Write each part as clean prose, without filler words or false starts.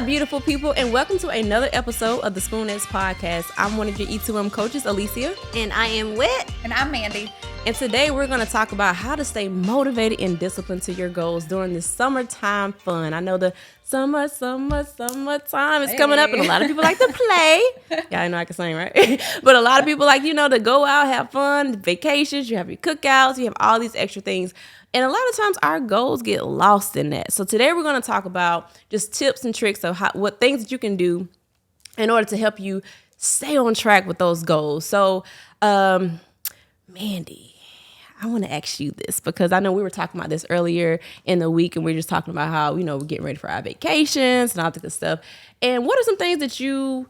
beautiful people, and welcome to another episode of the Spoonettes Podcast. I'm one of your E2M coaches, Alicia. And I am Whit. And I'm Mandy. And today we're going to talk about how to stay motivated and disciplined to your goals during this summertime fun. I know the summertime is coming up, and a lot of people like to play. Yeah, I know I can sing, right? But a lot of people like, to go out, have fun, vacations, you have your cookouts, you have all these extra things. And a lot of times our goals get lost in that. So today we're going to talk about just tips and tricks of what things that you can do in order to help you stay on track with those goals. So, Mandy, I want to ask you this because I know we were talking about this earlier in the week, and we were just talking about how, we're getting ready for our vacations and all that good stuff. And what are some things that you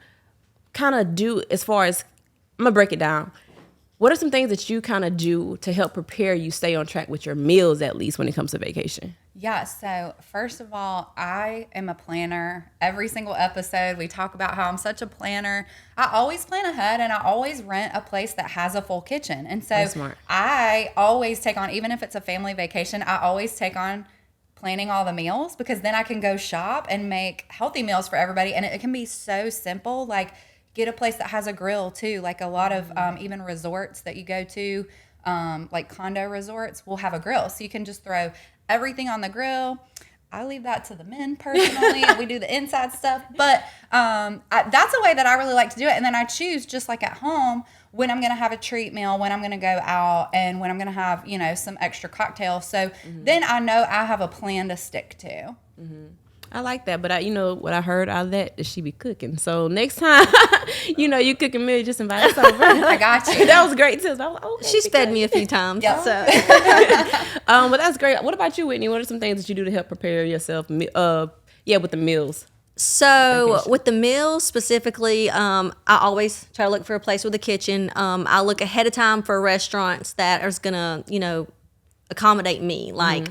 kind of do as far as, I'm going to break it down. What are some things that you kind of do to help prepare you stay on track with your meals, at least when it comes to vacation? Yeah, so first of all, I am a planner. Every single episode, we talk about how I'm such a planner. I always plan ahead, and I always rent a place that has a full kitchen. And so I always take on, even if it's a family vacation, I always take on planning all the meals, because then I can go shop and make healthy meals for everybody. And it can be so simple, like get a place that has a grill too. Like a lot of even resorts that you go to, like condo resorts, will have a grill. So you can just throw everything on the grill. I leave that to the men personally. We do the inside stuff. But that's a way that I really like to do it. And then I choose, just like at home, when I'm going to have a treat meal, when I'm going to go out, and when I'm going to have, some extra cocktails. So then I know I have a plan to stick to. Mm-hmm. I like that, but what I heard out of that is she be cooking. So next time, you cook a meal, just invite us over. I got you. That was great too. So okay, she's fed me a few times. Yep. So. But that's great. What about you, Whitney? What are some things that you do to help prepare yourself? With the meals. So vacation? With the meals specifically, I always try to look for a place with a kitchen. I look ahead of time for restaurants that are gonna, accommodate me. Like,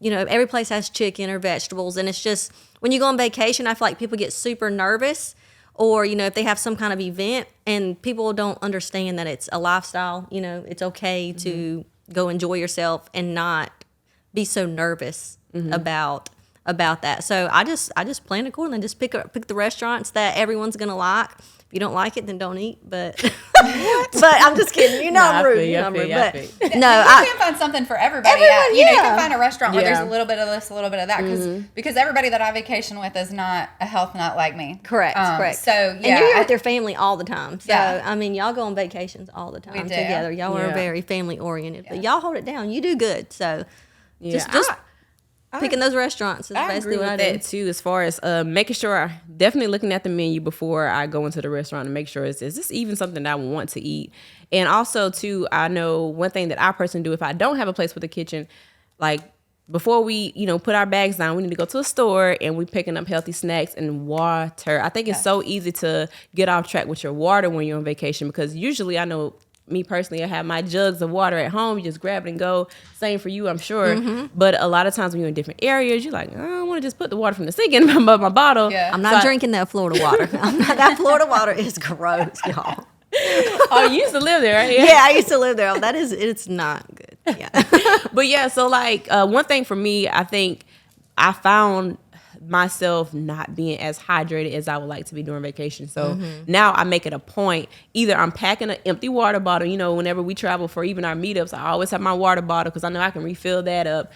every place has chicken or vegetables, and it's just, when you go on vacation, I feel like people get super nervous, or, if they have some kind of event, and people don't understand that it's a lifestyle, it's okay to go enjoy yourself and not be so nervous about that. So I just plan accordingly, just pick the restaurants that everyone's going to like. If you don't like it, then don't eat. But I'm just kidding. I'm rude. No, you can find something for everybody. You can find a restaurant where there's a little bit of this, a little bit of that, because everybody that I vacation with is not a health nut like me. Correct. So and you're here with your family all the time. So y'all go on vacations all the time together. Y'all are very family oriented, but y'all hold it down. You do good. So just picking those restaurants is basically what I do. That too, as far as making sure, definitely looking at the menu before I go into the restaurant and make sure, is this even something that I want to eat? And also too, I know one thing that I personally do if I don't have a place with a kitchen, like before we, put our bags down, we need to go to a store and we picking up healthy snacks and water. I think it's so easy to get off track with your water when you're on vacation, because usually I know, me personally, I have my jugs of water at home. You just grab it and go. Same for you, I'm sure. But a lot of times when you're in different areas, you're like, I don't want to just put the water from the sink in my bottle. Yeah. I'm not drinking that Florida water. That Florida water is gross, y'all. Oh, you used to live there, right? Yeah, I used to live there. It's not good. Yeah. But yeah, so like one thing for me, I think I found myself not being as hydrated as I would like to be during vacation. So now I make it a point. Either I'm packing an empty water bottle, whenever we travel for even our meetups, I always have my water bottle because I know I can refill that up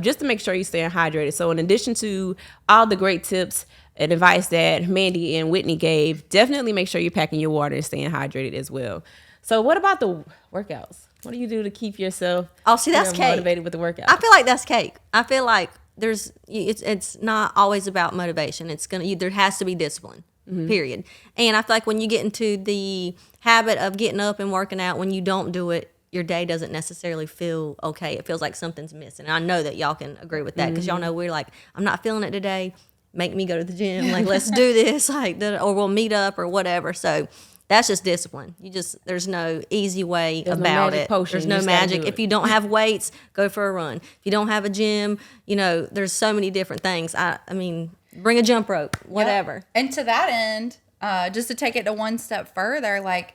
just to make sure you're staying hydrated. So in addition to all the great tips and advice that Mandy and Whitney gave, definitely make sure you're packing your water and staying hydrated as well. So what about the workouts? What do you do to keep yourself that's cake. Motivated with the workouts? I feel like that's cake. I feel like it's not always about motivation. There has to be discipline, period. And I feel like when you get into the habit of getting up and working out, when you don't do it, your day doesn't necessarily feel okay. It feels like something's missing. And I know that y'all can agree with that, because y'all know we're like, I'm not feeling it today. Make me go to the gym. Like, let's do this. Or we'll meet up or whatever. So that's just discipline. There's no easy way about it. There's no magic. If you don't have weights, go for a run. If you don't have a gym, there's so many different things. I mean, bring a jump rope, whatever. Yep. And to that end, just to take it to one step further, like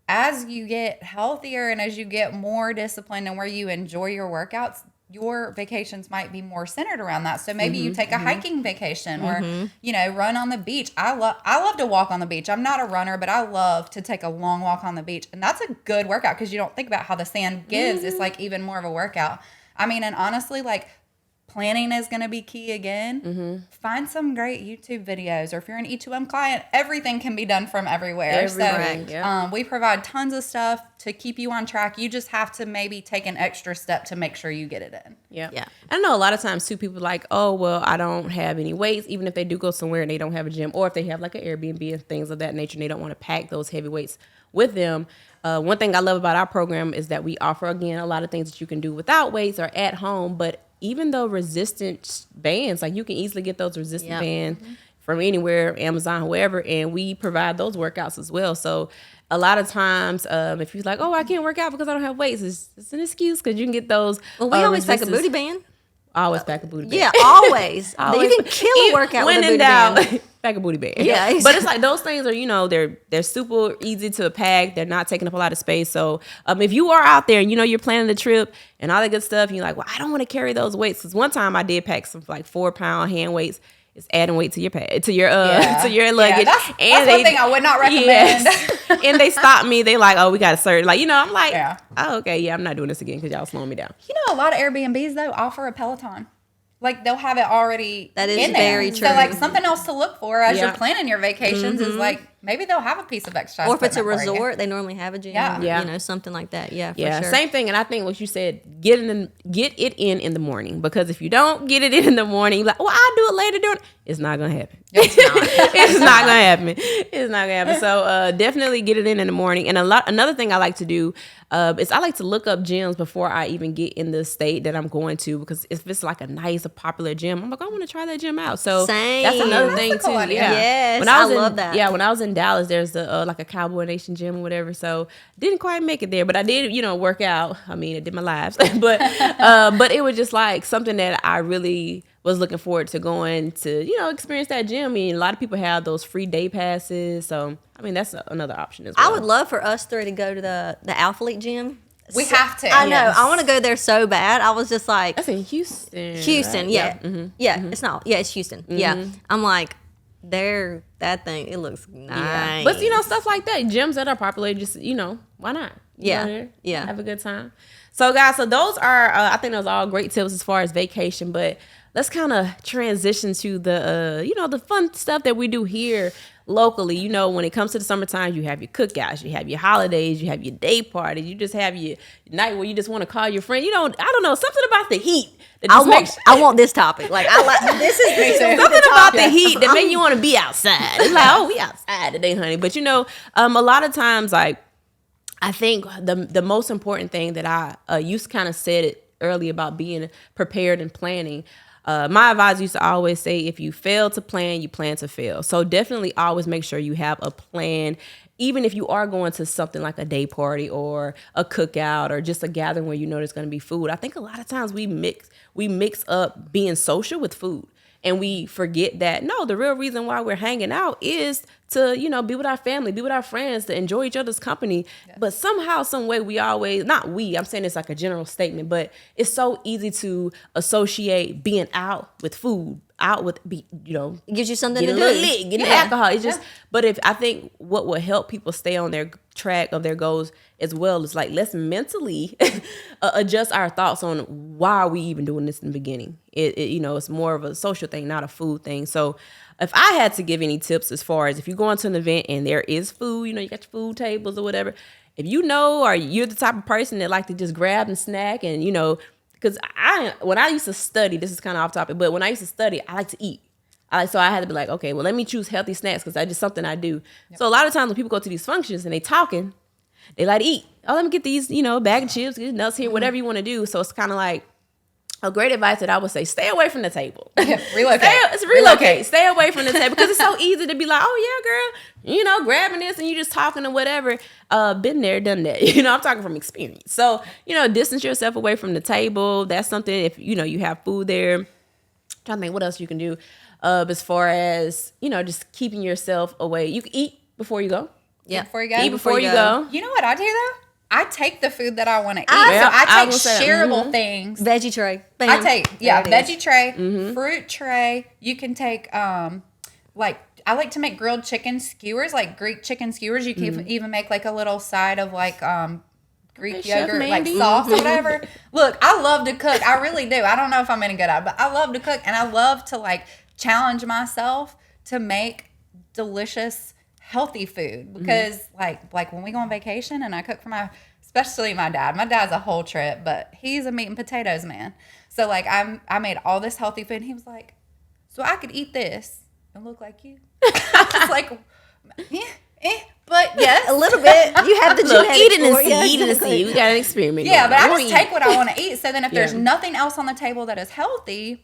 as you get healthier and as you get more disciplined and where you enjoy your workouts, your vacations might be more centered around that. So maybe you take a hiking vacation or, you know, run on the beach. I love to walk on the beach. I'm not a runner, but I love to take a long walk on the beach. And that's a good workout because you don't think about how the sand gives. It's like even more of a workout. I mean, and honestly, like, planning is going to be key again. Find some great YouTube videos, or if you're an E2M client, everything can be done from everywhere. We provide tons of stuff to keep you on track. You just have to maybe take an extra step to make sure you get it in. Yeah. I know a lot of times too, people are like, oh, well, I don't have any weights, even if they do go somewhere and they don't have a gym, or if they have like an Airbnb and things of that nature and they don't want to pack those heavy weights with them. One thing I love about our program is that we offer, again, a lot of things that you can do without weights or at home, but even though resistant bands, like you can easily get those resistant bands from anywhere, Amazon, wherever, and we provide those workouts as well. So a lot of times, if you're like, oh, I can't work out because I don't have weights, it's an excuse because you can get those. Well, we always pack a booty band. I always pack a booty band. Yeah, always. You can kill a workout with a booty band. Pack a booty band. Yeah, exactly. But it's like those things are, you know, they're super easy to pack. They're not taking up a lot of space. So if you are out there and you know you're planning the trip and all that good stuff, and you're like, well, I don't want to carry those weights. Because one time I did pack some like 4-pound hand weights. It's adding weight to your to your luggage. That's one thing I would not recommend. Yes. And they stopped me. They like, oh, we got a certain, like, you know, I'm like, oh, okay, yeah, I'm not doing this again because y'all slowing me down. You know, a lot of Airbnbs though offer a Peloton. Like they'll have it already. That is in there. very true. So like something else to look for as you're planning your vacations is like maybe they'll have a piece of exercise. Or if it's a resort, they normally have a gym. Yeah. You know, something like that. Yeah, for sure. Same thing. And I think what you said, get it in the morning, because if you don't get it in the morning, like, well, I'll do it later. It's not gonna happen. It's not gonna happen. It's not gonna happen. So definitely get it in the morning. And another thing I like to do is I like to look up gyms before I even get in the state that I'm going to, because if it's like a nice, a popular gym, I'm like, I want to try that gym out. So that's another thing cool too. idea. Yeah. Yes, I love that. Yeah, when I was in Dallas, there's like a Cowboy Nation gym or whatever. So didn't quite make it there, but I did, work out. I mean, it did my lives, but it was just like something that I really was looking forward to going to, experience that gym. I mean, a lot of people have those free day passes. So, I mean, that's another option as well. I would love for us three to go to the Alphalete gym. We have to. I know. Yes. I want to go there so bad. I was just like. That's in Houston. Houston, right? Yeah. Mm-hmm. Yeah, it's not. Yeah, it's Houston. Mm-hmm. Yeah. I'm like, that thing, it looks nice. Yeah. But, stuff like that, gyms that are popular, just, why not? Yeah. Have a good time. So, guys, those are, I think those are all great tips as far as vacation, but let's kind of transition to the, the fun stuff that we do here locally. When it comes to the summertime, you have your cookouts, you have your holidays, you have your day parties, you just have your night where you just want to call your friend. I don't know, something about the heat. I want this topic. Like, this is something about the heat that make you want to be outside. It's like, oh, we outside today, honey. But a lot of times, like, I think the most important thing that you kind of said it earlier about being prepared and planning. My advisor used to always say, if you fail to plan, you plan to fail. So definitely always make sure you have a plan, even if you are going to something like a day party or a cookout or just a gathering where there's going to be food. I think a lot of times we mix up being social with food. And we forget that, no, the real reason why we're hanging out is to, be with our family, be with our friends, to enjoy each other's company. Yes. But somehow, some way, I'm saying it's like a general statement, but it's so easy to associate being out with food, it gives you something to do. Getting alcohol. It's just, but I think what will help people stay on their track of their goals as well is like, let's mentally adjust our thoughts on why are we even doing this in the beginning. It's more of a social thing, not a food thing. So if I had to give any tips as far as if you go into an event and there is food, you got your food tables or whatever, if or you're the type of person that like to just grab and snack and, because when I used to study, this is kind of off topic, but when I used to study, I like to eat. So I had to be like, okay, well, let me choose healthy snacks because that's just something I do. Yep. So a lot of times when people go to these functions and they talking, they like to eat. Oh, let me get these, bag of chips, get nuts here, whatever you want to do. So it's kind of like a great advice that I would say, stay away from the table. Relocate. Stay away from the table because it's so easy to be like, oh, yeah, girl, grabbing this and you just talking or whatever. Been there, done that. I'm talking from experience. So, distance yourself away from the table. That's something if, you have food there. I'm trying to think what else you can do as far as, just keeping yourself away. You can eat before you go. Yeah. Before you go. Eat before you go. You know what I do though? I take the food that I want to eat. Yeah, so I take shareable things. Veggie tray. Bam. I take veggie tray, fruit tray. You can take like I like to make grilled chicken skewers, like Greek chicken skewers. You can even make like a little side of like Greek yogurt, like sauce or whatever. Look, I love to cook. I really do. I don't know if I'm any good at it, but I love to cook, and I love to like challenge myself to make delicious, healthy food. Because like when we go on vacation and I cook for especially my dad. My dad's a whole trip, but he's a meat and potatoes man. So like I made all this healthy food, and he was like, "So I could eat this and look like you?" I was like, but yes, a little bit. You have the Look, genetic eating and for it. Yeah, see, eating and see. We got an experiment. Yeah, but I going. just take what I want to eat. So then if there's nothing else on the table that is healthy,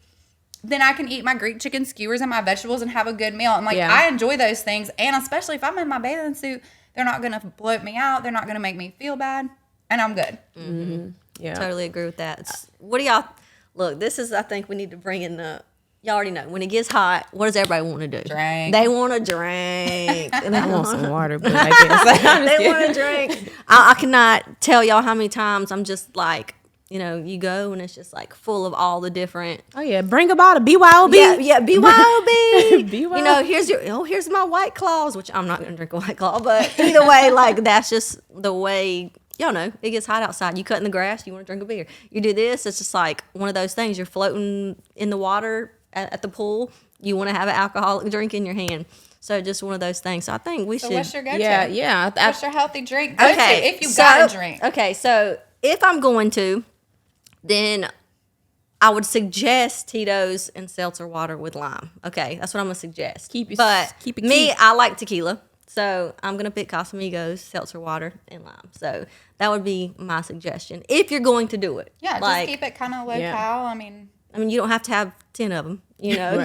then I can eat my Greek chicken skewers and my vegetables and have a good meal. And like I enjoy those things. And especially if I'm in my bathing suit, they're not going to bloat me out. They're not going to make me feel bad. And I'm good. Mm-hmm. Yeah, totally agree with that. What do y'all look? This is, I think we need to bring in the. Y'all already know when it gets hot. What does everybody want to do? Drink. They want to drink. I want some water, but I guess they want to drink. I cannot tell y'all how many times I'm just like, you go and it's just like full of all the different. Oh yeah, bring a bottle BYOB. Yeah, BYOB. BYOB. Here's my White Claws, which I'm not gonna drink a White Claw, but either way, like that's just the way. Y'all know, it gets hot outside. You cut in the grass, you want to drink a beer. You do this, it's just like one of those things. You're floating in the water at the pool. You want to have an alcoholic drink in your hand. So just one of those things. So I think we should. What's your go-to? Yeah. What's your healthy drink? Okay. If you got a drink. Okay, so if I'm going to, then I would suggest Tito's and seltzer water with lime. Okay, that's what I'm going to suggest. Keep it I like tequila. So I'm going to pick Casamigos, seltzer water, and lime. So that would be my suggestion if you're going to do it. Yeah, just keep it kind of low-cal. I mean, you don't have to have 10 of them, Right. I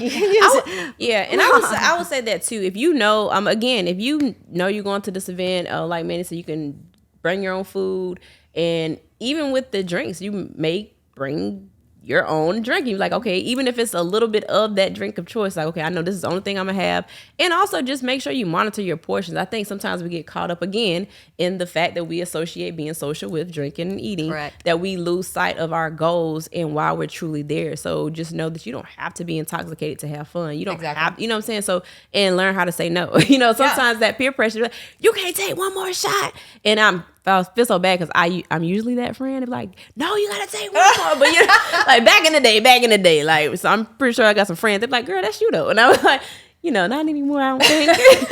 would say that too. If you know, if you know you're going to this event, like Mandy said, you can bring your own food. And even with the drinks, you may bring your own drink. You're like, okay, even if it's a little bit of that drink of choice, like, okay, I know this is the only thing I'm gonna have. And also just make sure you monitor your portions. I think sometimes we get caught up again in the fact that we associate being social with drinking and eating. Correct. That we lose sight of our goals and why we're truly there. So just know that you don't have to be intoxicated to have fun. You don't have, you know what I'm saying? So, and learn how to say no. Sometimes that peer pressure, like, you can't take one more shot. And I feel so bad because I'm usually that friend. Like, no, you gotta take one more. But like back in the day, like, so I'm pretty sure I got some friends. They're like, girl, that's you though. And I was like, not anymore, I don't think.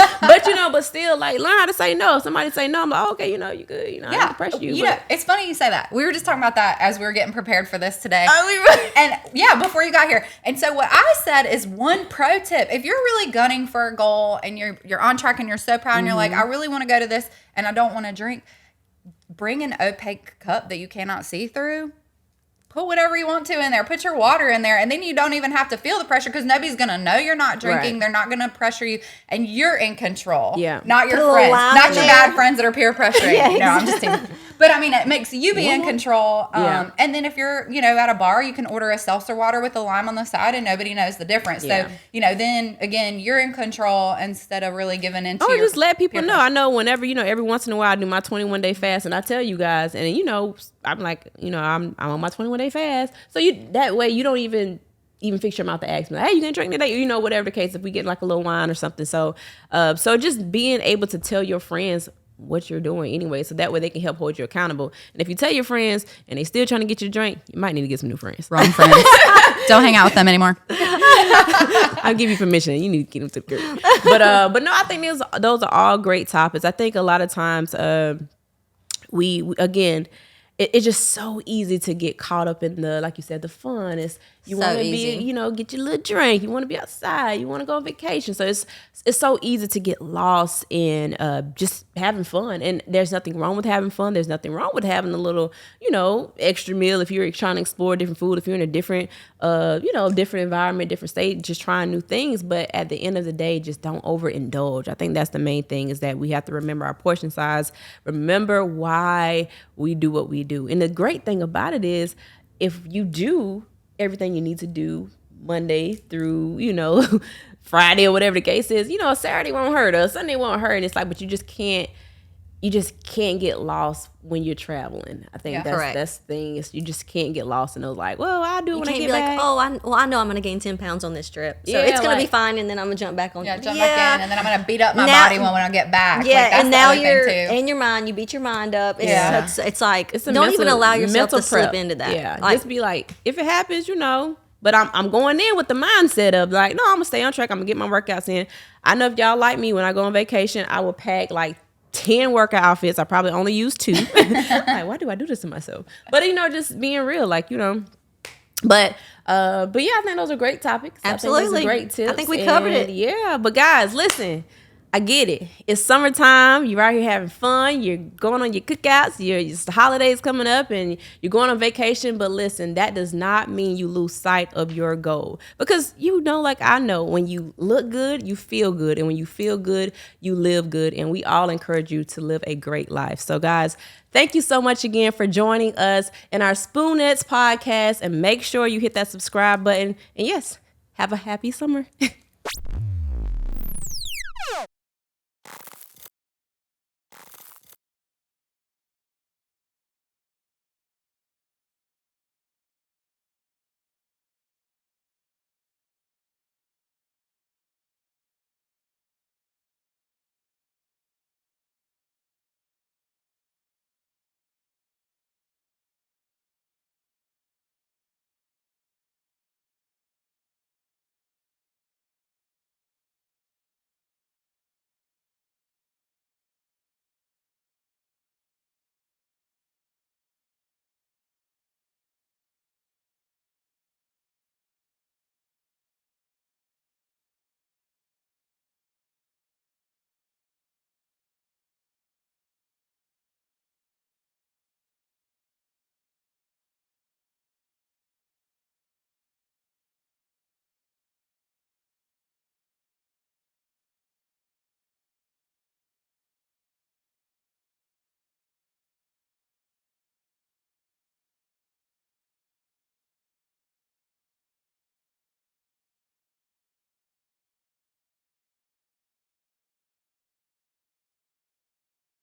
but still, like, learn how to say no. If somebody say no, I'm like, okay, you good. I don't have to pressure you. It's funny you say that. We were just talking about that as we were getting prepared for this today. Oh, we were. And before you got here. And so what I said is one pro tip. If you're really gunning for a goal and you're on track and you're so proud and you're like, I really want to go to this and I don't want to drink, bring an opaque cup that you cannot see through. Put whatever you want to in there. Put your water in there. And then you don't even have to feel the pressure because nobody's going to know you're not drinking. Right. They're not going to pressure you. And you're in control. Yeah. Not your friends. Not your bad friends that are peer pressuring. Yeah, exactly. No, I'm just teasing. But I mean, it makes you be in control. And then if you're, at a bar, you can order a seltzer water with a lime on the side and nobody knows the difference. Yeah. So, then again, you're in control instead of really giving into your just let people know. I know whenever, every once in a while I do my 21-day fast and I tell you guys and I'm like, I'm on my 21-day fast. So that way you don't even fix your mouth to ask me, hey, you gonna drink today? Whatever the case, if we get like a little wine or something. So just being able to tell your friends what you're doing anyway, so that way they can help hold you accountable. And if you tell your friends and they still trying to get you to drink, you might need to get some new friends. Wrong friends. Don't hang out with them anymore. I'll give you permission. You need to get them to the group. But no, I think those are all great topics. I think a lot of times we again, it's just so easy to get caught up in the, like you said, the fun. You want to be, get your little drink. You want to be outside. You want to go on vacation. So it's so easy to get lost in just having fun. And there's nothing wrong with having fun. There's nothing wrong with having a little, extra meal if you're trying to explore different food. If you're in a different, different environment, different state, just trying new things. But at the end of the day, just don't overindulge. I think that's the main thing, is that we have to remember our portion size. Remember why we do what we do. And the great thing about it is, if you do everything you need to do Monday through, Friday or whatever the case is, a Saturday won't hurt, or Sunday won't hurt. And it's like, but you just can't you just can't get lost when you're traveling. I think that's the thing, is you just can't get lost in those like, well, I'll do it when I get back. I know I'm going to gain 10 pounds on this trip. So it's going to be fine, and then I'm going to jump back on. Back in, and then I'm going to beat up my body when I get back. Yeah, and now you're in your mind, you beat your mind up. It's like, don't even allow yourself to slip into that. Yeah, just be like, if it happens, but I'm going in with the mindset of like, no, I'm going to stay on track. I'm going to get my workouts in. I know if y'all like me, when I go on vacation, I will pack like 10 workout outfits. I probably only use 2. Like, why do I do this to myself? But just being real, like, But yeah, I think those are great topics. Absolutely. I think those are great tips. I think we covered it. Yeah, but guys, listen. I get it. It's summertime. You're out here having fun. You're going on your cookouts. It's the holidays coming up, and you're going on vacation. But listen, that does not mean you lose sight of your goal. Because like I know, when you look good, you feel good. And when you feel good, you live good. And we all encourage you to live a great life. So guys, thank you so much again for joining us in our Spoonettes podcast. And make sure you hit that subscribe button. And yes, have a happy summer.